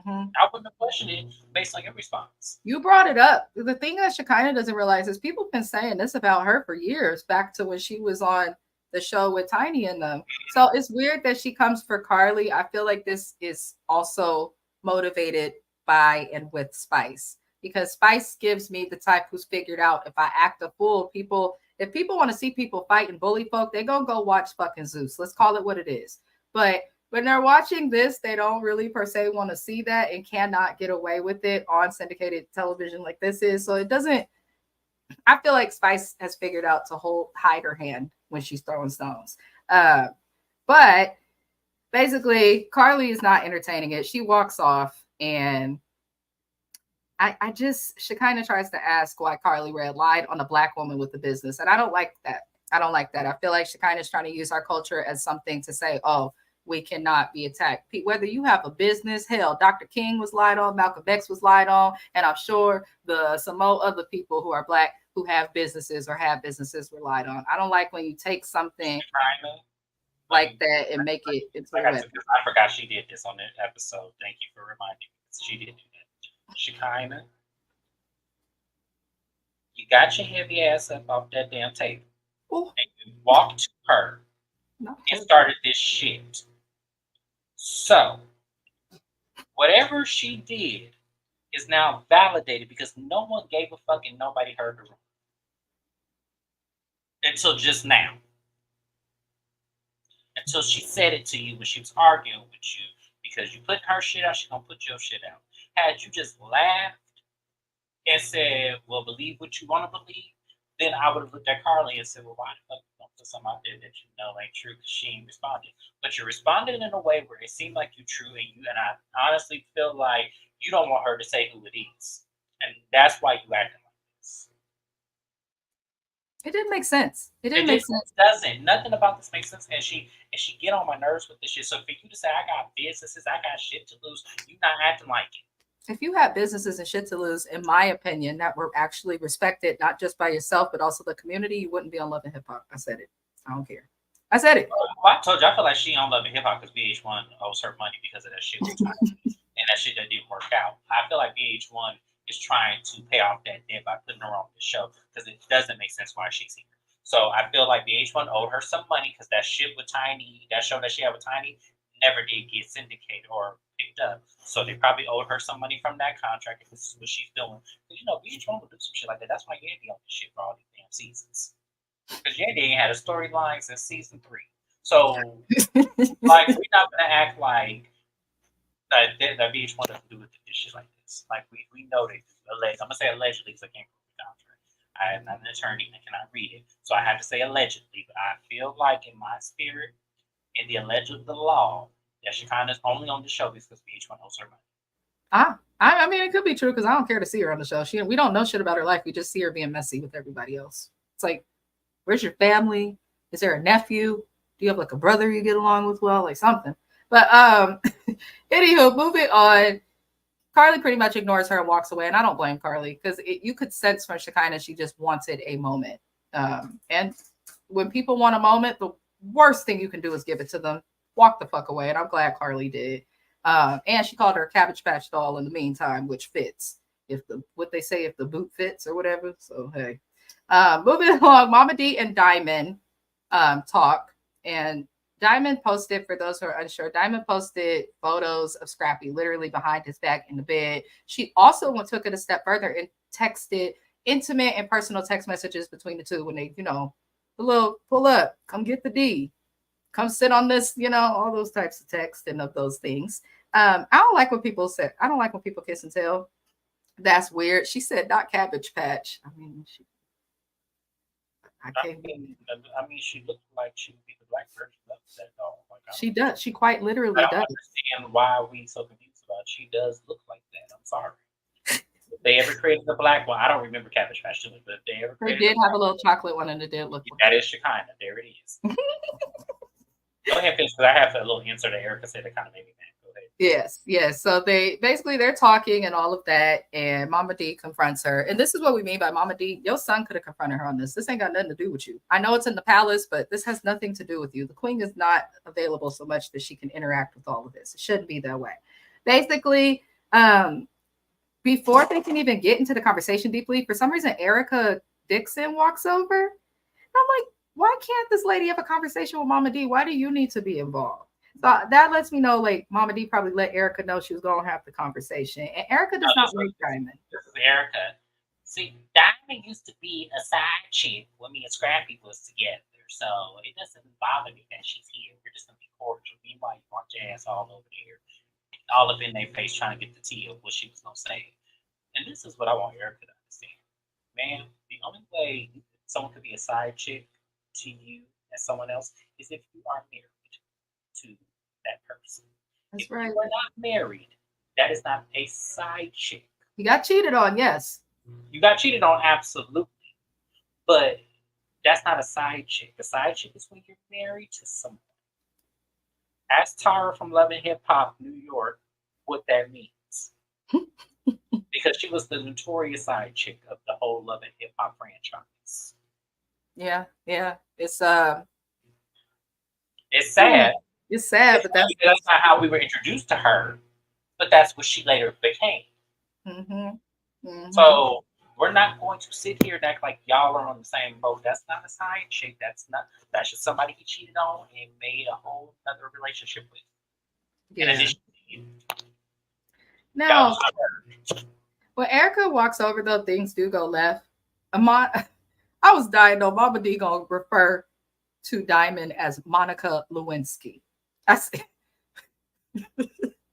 I wouldn't have questioned it based on your response. You brought it up. The thing that Shekinah doesn't realize is people have been saying this about her for years, back to when she was on the show with Tiny and them. So it's weird that she comes for Carly. I feel like this is also motivated by and with Spice, because Spice gives me the type who's figured out if I act a fool, if people want to see people fight and bully folk, they're gonna go watch fucking Zeus. Let's call it what it is. But when they're watching this, they don't really per se want to see that and cannot get away with it on syndicated television like this is. So it doesn't, I feel like Spice has figured out to hide her hand when she's throwing stones. But basically, Carly is not entertaining it. She walks off, and Shekinah tries to ask why Carly Red lied on a black woman with the business. And I don't like that. I feel like Shekinah is trying to use our culture as something to say, oh, we cannot be attacked. Whether you have a business, hell, Dr. King was lied on, Malcolm X was lied on, and I'm sure some more other people who are black who have businesses or have businesses were lied on. I don't like when you take something like that and make it into a weapon. I forgot she did this on the episode. Thank you for reminding me. She did do that. Shekinah, you got your heavy ass up off that damn table. Ooh. And you walked to her and started this shit. So, whatever she did is now validated because no one gave a fuck and nobody heard her until just now. Until she said it to you when she was arguing with you, because you put her shit out, she's gonna put your shit out. Had you just laughed and said, well, believe what you want to believe, then I would have looked at Carly and said, well, why the fuck you don't put something out there that you know ain't true, because she ain't responded. But you responded in a way where it seemed like you true, and I honestly feel like you don't want her to say who it is. And that's why you acting like this. It didn't make sense. It doesn't. Nothing about this makes sense. And she get on my nerves with this shit. So for you to say I got businesses, I got shit to lose, you not acting like it. If you have businesses and shit to lose, in my opinion, that were actually respected, not just by yourself, but also the community, you wouldn't be on Love and Hip Hop. I said it. I don't care. I said it. Well, I told you, I feel like she on Love and Hip Hop because VH1 owes her money because of that shit. And that shit that didn't work out. I feel like VH1 is trying to pay off that debt by putting her on the show because it doesn't make sense why she's here. So I feel like VH1 owed her some money because that shit with Tiny, that show that she had with Tiny, never did get syndicated or picked up. So they probably owed her some money from that contract if this is what she's doing. Because, you know, VH1 will do some shit like that. That's why Yandy on this shit for all these damn seasons. Because Yandy ain't had a storyline since season 3. So, like, we're not going to act like that VH1 doesn't do shit like this. Like, we know they do. I'm going to say allegedly because I can't prove the contract. I am not an attorney and I cannot read it. So I have to say allegedly. But I feel like in my spirit, in the alleged the law, that Shekinah's only on the show because VH1 owes her money. I mean, it could be true because I don't care to see her on the show. We don't know shit about her life. We just see her being messy with everybody else. It's like, where's your family? Is there a nephew? Do you have like a brother you get along with well? Like something. But anywho, moving on. Carly pretty much ignores her and walks away. And I don't blame Carly because you could sense from Shekinah she just wanted a moment. And when people want a moment, the worst thing you can do is give it to them. Walk the fuck away. And I'm glad Carly did. And she called her a Cabbage Patch doll in the meantime, which fits. If the boot fits or whatever. So hey. Moving along, Mama D and Diamond talk. And Diamond posted, for those who are unsure, Diamond posted photos of Scrappy literally behind his back in the bed. She also took it a step further and texted intimate and personal text messages between the two when they, the little pull up, come get the D, come sit on this, all those types of text and of those things. I don't like when people say, I don't like when people kiss and tell. That's weird. She said, not Cabbage Patch. I mean, she looked like she would be the black version of that doll. She does. She quite literally does. I don't understand why are we so confused about it. She does look like that. I'm sorry. If they ever created the black one, I don't remember Cabbage Patch too much, but if they ever created did have a little chocolate one and it did look like that is Shekinah. There it is. Go ahead, finish, because I have a little insert that Erica said that kind of made me mad. Go ahead. Yes. So they're talking and all of that, and Mama D confronts her. And this is what we mean by Mama D. Your son could have confronted her on this. This ain't got nothing to do with you. I know it's in the palace, but this has nothing to do with you. The queen is not available so much that she can interact with all of this. It shouldn't be that way. Basically, before they can even get into the conversation deeply, for some reason, Erica Dixon walks over. I'm like, why can't this lady have a conversation with Mama D? Why do you need to be involved? So that lets me know, like, Mama D probably let Erica know she was going to have the conversation. And Erica does not like Diamond. This is Erica. See, Diamond used to be a side chick when me and Scrappy was together. So it doesn't bother me that she's here. We're just going to be cordial. Meanwhile, you want your ass all over there, all up in their face trying to get the tea of what she was going to say. And this is what I want Erica to understand. Man, the only way someone could be a side chick to you and someone else is if you are married to that person. That's if right. you are not married, that is not a side chick. You got cheated on, yes. You got cheated on, absolutely. But that's not a side chick. A side chick is when you're married to someone. Ask Tara from Love and Hip Hop New York what that means. Because she was the notorious side chick of the whole Love and Hip Hop franchise. Yeah. It's sad. It's sad, but that's not how we were introduced to her. But that's what she later became. So we're not going to sit here and act like y'all are on the same boat. That's not a side chick. That's just somebody he cheated on and made a whole other relationship with. Yeah. In addition to you. Now, when Erica walks over, though, things do go left. I was dying though. Mama D gonna refer to Diamond as Monica Lewinsky. I see.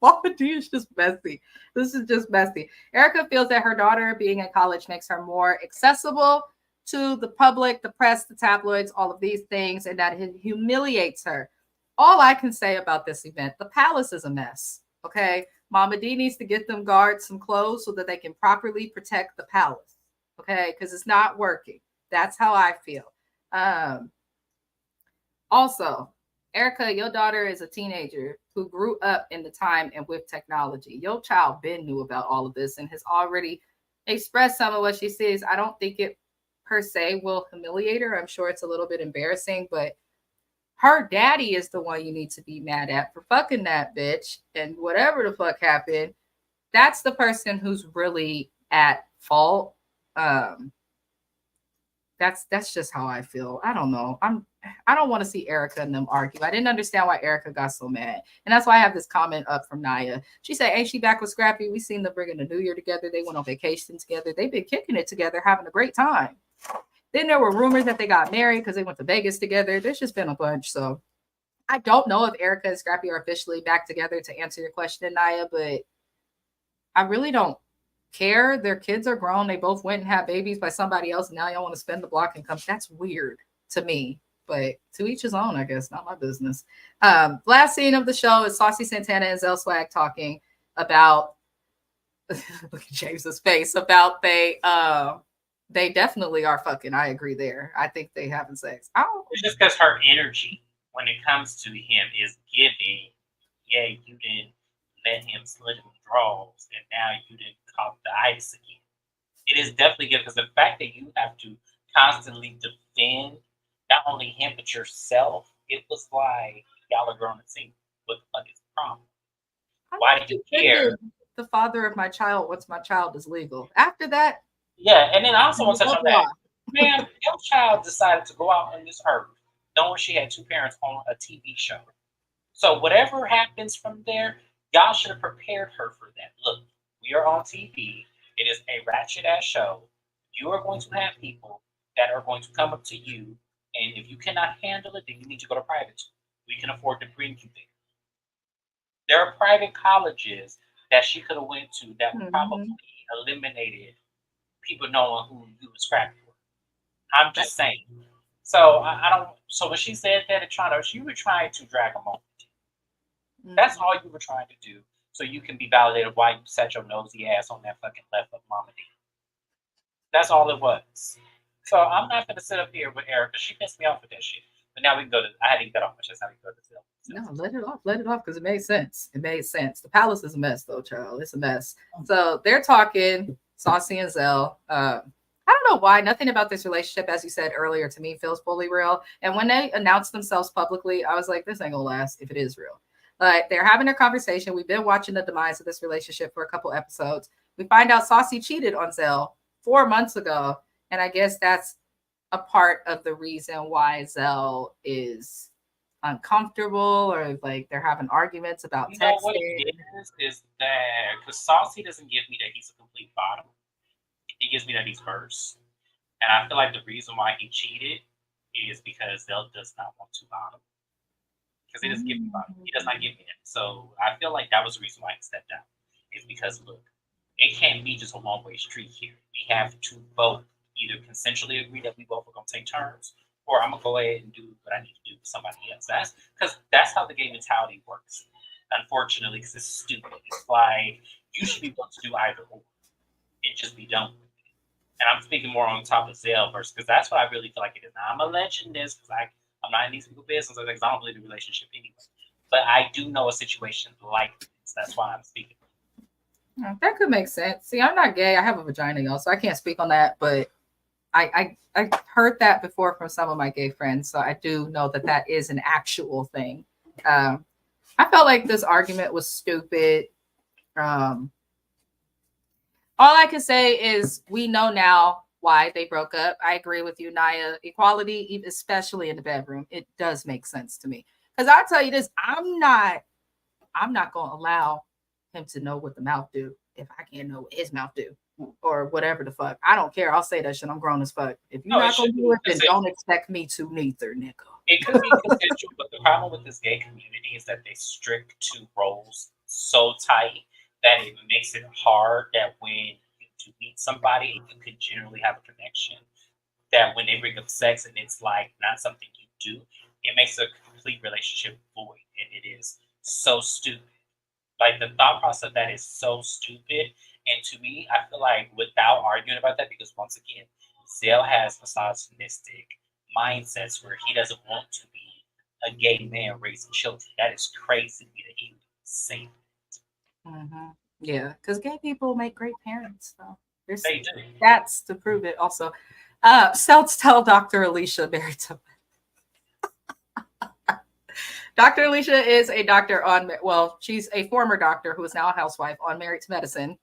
Mama D is just messy. This is just messy. Erica feels that her daughter being in college makes her more accessible to the public, the press, the tabloids, all of these things, and that it humiliates her. All I can say about this event, the palace is a mess. Okay. Mama D needs to get them guards some clothes so that they can properly protect the palace. Okay. Because it's not working. That's how I feel. Also, Erica, your daughter is a teenager who grew up in the time and with technology. Your child Ben knew about all of this and has already expressed some of what she sees. I don't think it per se will humiliate her. I'm sure it's a little bit embarrassing, but her daddy is the one you need to be mad at for fucking that bitch. And whatever the fuck happened, that's the person who's really at fault. That's just how I feel. I don't know. I don't want to see Erica and them argue. I didn't understand why Erica got so mad. And that's why I have this comment up from Naya. She said, ain't she back with Scrappy? We seen them bringing the New Year together. They went on vacation together. They've been kicking it together, having a great time. Then there were rumors that they got married because they went to Vegas together. There's just been a bunch. So I don't know if Erica and Scrappy are officially back together, to answer your question, Naya, but I really don't care. Their kids are grown. They both went and had babies by somebody else. Now y'all want to spend the block and come. That's weird to me, but to each his own, I guess. Not my business. Last scene of the show is Saucy Santana and Zell Swag talking about look at James's face, about they definitely are fucking. I agree there. I think they having sex. It's just because her energy when it comes to him is giving. Yeah, you didn't let him slit in the draws, and now you didn't caught the ice again. It is definitely good because the fact that you have to constantly defend not only him but yourself, it was like y'all are grown and single. What the fuck is the problem? Why do you care? The father of my child, once my child is legal. After that, yeah, and then I also want to touch on that. Man, your child decided to go out on this earth knowing she had two parents on a TV show. So whatever happens from there, y'all should have prepared her for that. Look, we are on TV. It is a ratchet ass show. You are going to have people that are going to come up to you, and if you cannot handle it, then you need to go to private school. We can afford to bring you there. There are private colleges that she could have went to that would probably eliminated people knowing who you was Scrappy were. I'm just saying. So I don't. So when she said that, you were trying to drag a moment. That's all you were trying to do, so you can be validated why you sat your nosy ass on that fucking left of Mama D. That's all it was. So I'm not gonna sit up here with Erica. She pissed me off with that shit. But now we can go to. I had to get that off my chest. Now we can go to Zell. No, let it off because it made sense. It made sense. The palace is a mess, though, child. It's a mess. So they're talking, Saucy and Zell. I don't know why. Nothing about this relationship, as you said earlier, to me feels fully real. And when they announced themselves publicly, I was like, this ain't gonna last if it is real. Like, they're having a conversation. We've been watching the demise of this relationship for a couple episodes. We find out Saucy cheated on Zell 4 months ago, and I guess that's a part of the reason why Zell is uncomfortable, or like they're having arguments about texting. What it is that because Saucy doesn't give me that he's a complete bottom. He gives me that he's first. And I feel like the reason why he cheated is because Zell does not want to bottom. Because he doesn't give me bottom. He does not give me that. So I feel like that was the reason why he stepped down. Is because, look, it can't be just a one-way street here. We have to both either consensually agree that we both are going to take turns, or I'm going to go ahead and do what I need to do with somebody else. That's how the game mentality works, unfortunately, because it's stupid. It's like, you should be able to do either or and just be done with it. And I'm speaking more on top of Zell versus, because that's what I really feel like it is. Now, I'm alleging this because I'm not in these people business, because I don't believe the relationship anyway. But I do know a situation like this. That's why I'm speaking. That could make sense. See, I'm not gay. I have a vagina, y'all, so I can't speak on that. But I heard that before from some of my gay friends, so I do know that is an actual thing. I felt like this argument was stupid. All I can say is we know now why they broke up. I agree with you, Naya. Equality, especially in the bedroom, it does make sense to me. Because I'll tell you this, I'm not going to allow him to know what the mouth do if I can't know what his mouth do or whatever the fuck. I don't care. I'll say that shit. I'm grown as fuck. If you're not going to do it, then don't expect me to neither, nigga. It could be consensual, but the problem with this gay community is that they strict to roles so tight that it makes it hard that when you meet somebody, you can generally have a connection. That when they bring up sex and it's like not something you do, it makes a complete relationship void, and it is so stupid. Like, the thought process of that is so stupid. And to me, I feel like without arguing about that, because once again, Zell has misogynistic mindsets where he doesn't want to be a gay man raising children. That is crazy that he would say that. Mm-hmm. Yeah, because gay people make great parents. So there's They do. That's to prove it also. Selts tell Dr. Alicia married to Dr. Alicia is a doctor she's a former doctor who is now a housewife on Married to Medicine,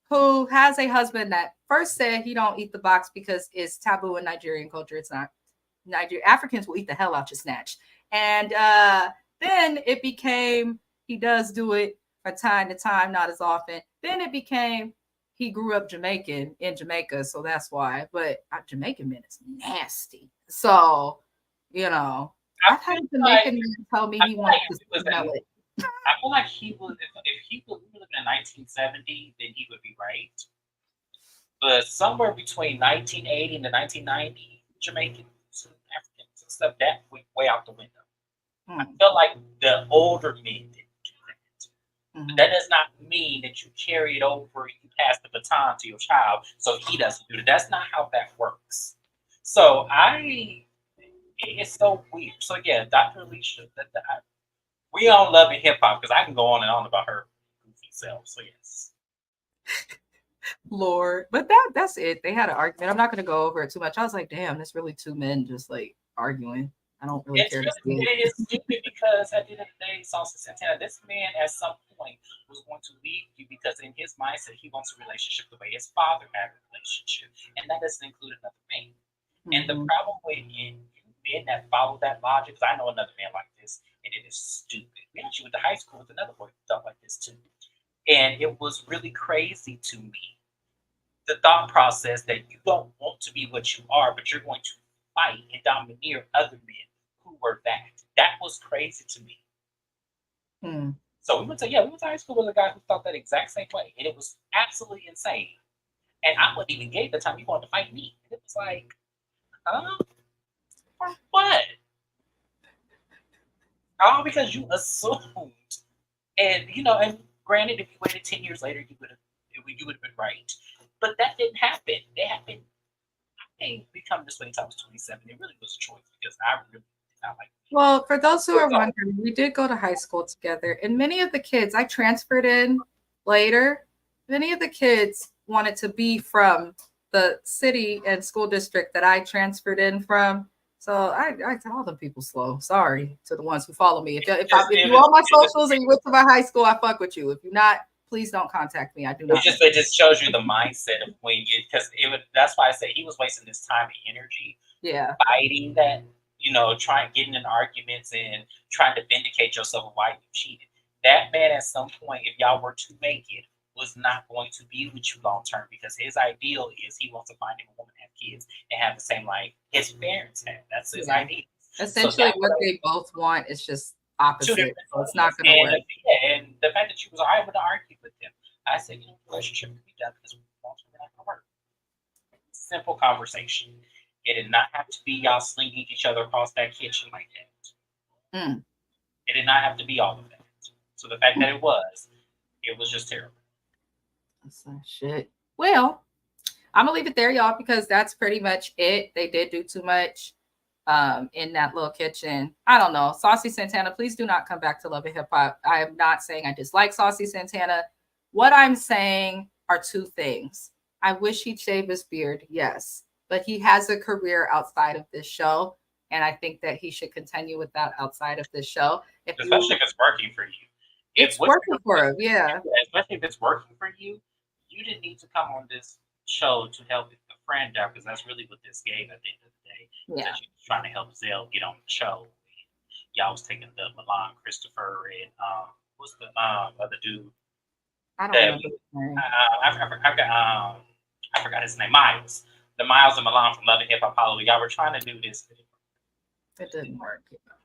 who has a husband that first said he don't eat the box because it's taboo in Nigerian culture. It's not. Africans will eat the hell out your snatch. And then it became, he does do it from time to time, not as often. Then it became, he grew up Jamaican in Jamaica, so that's why. But Jamaican men is nasty. So, I've had a Jamaican man tell me he wants to smell it. I feel like he would, if he was living in 1970, then he would be right. But somewhere between 1980 and 1990, Jamaicans and Africans and stuff, that went way out the window. I feel like the older men didn't do that. But that does not mean that you carry it over, you pass the baton to your child, so he doesn't do it. That's not how that works. So it's so weird. So yeah, Dr. Alicia, we on Love and Hip Hop, because I can go on and on about her goofy self. So yes. Lord, but that's it. They had an argument. I'm not going to go over it too much. I was like, damn, that's really two men just like arguing. I don't really care to see it. It is stupid because at the end of the day, Saucy Santana, this man at some point was going to leave you because in his mindset, he wants a relationship the way his father had a relationship. And that doesn't include another man. And the problem with men that follow that logic, because I know another man like this, and it is stupid. We actually went to high school with another boy who thought like this too. And it was really crazy to me. The thought process that you don't want to be what you are, but you're going to fight and domineer other men who were that. That was crazy to me. So we went to high school with a guy who thought that exact same way. And it was absolutely insane. And I wasn't even gay at the time. He wanted to fight me. And it was like, what? All because you assumed. And and granted, if you waited 10 years later, you would have been right. But that didn't happen. I become this way until I was 27. It really was a choice because I really not like. Well, for those who are wondering, we did go to high school together, and many of the kids I transferred in later. Many of the kids wanted to be from the city and school district that I transferred in from. So I tell them people slow. Sorry to the ones who follow me. If you on my socials and you went to my high school, I fuck with you. If you're not, please don't contact me. I do not. It just shows you the mindset of when you, because that's why I say he was wasting his time and energy. Yeah. Fighting that, getting in arguments and trying to vindicate yourself of why you cheated. That man, at some point, if y'all were to make it, was not going to be with you long term, because his ideal is he wants to find him a woman, have kids, and have the same life his parents had. That's his idea. Essentially, what they both want is just opposite. So it's not going to work. And the fact that you was able to argue with him, I said, the relationship can be done because we're not going to work. Simple conversation. It did not have to be y'all slinging each other across that kitchen like that. It did not have to be all of that. So the fact that it was just terrible. That's that shit. Well, I'm gonna leave it there, y'all, because that's pretty much it. They did do too much in that little kitchen. I don't know. Saucy Santana, please do not come back to Love and Hip Hop. I am not saying I dislike Saucy Santana. What I'm saying are two things. I wish he'd shave his beard, yes, but he has a career outside of this show, and I think that he should continue with that outside of this show. Especially if it's working for you. It's working for him, yeah. Especially if it's working for you. You didn't need to come on this show to help the friend out, because that's really what this gave at the end of the day. Yeah. That you was trying to help Zell get on the show. Y'all was taking the Milan Christopher and what's the other dude? I don't remember his name. I forgot his name. Miles. The Miles and Milan from Love and Hip Hop Hollywood. Y'all were trying to do this. It didn't work.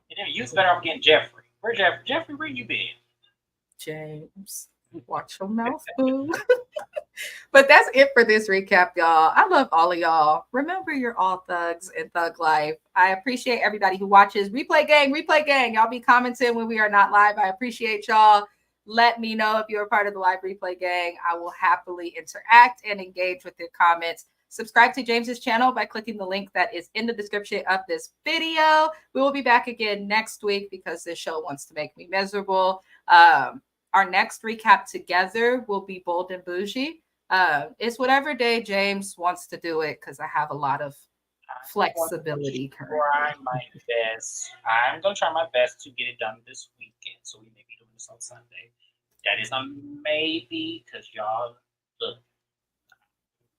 You was better off getting Jeffrey. Where Jeffrey? Jeffrey, where you been? James, watch your mouth, boo. But that's it for this recap, y'all. I love all of y'all. Remember, you're all thugs in thug life. I appreciate everybody who watches. Replay gang. Y'all be commenting when we are not live. I appreciate y'all. Let me know if you're a part of the live replay gang. I will happily interact and engage with your comments. Subscribe to James's channel by clicking the link that is in the description of this video. We will be back again next week because this show wants to make me miserable. Our next recap together will be Bold and Bougie. It's whatever day James wants to do it, because I have a lot of flexibility currently. I'm going to try my best to get it done this weekend, so we may be doing this on Sunday. That is a maybe, because y'all, look,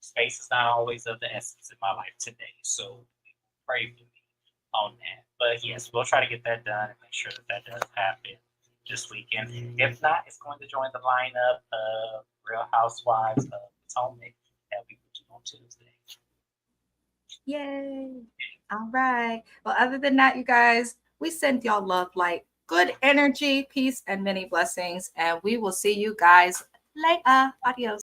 space is not always of the essence in my life today, so pray for me on that. But yes, we'll try to get that done and make sure that does happen this weekend. If not, it's going to join the lineup of Real Housewives of Potomac that we will do on Tuesday. Yay. All right. Well, other than that, you guys, we send y'all love, light, good energy, peace, and many blessings. And we will see you guys later. Adios.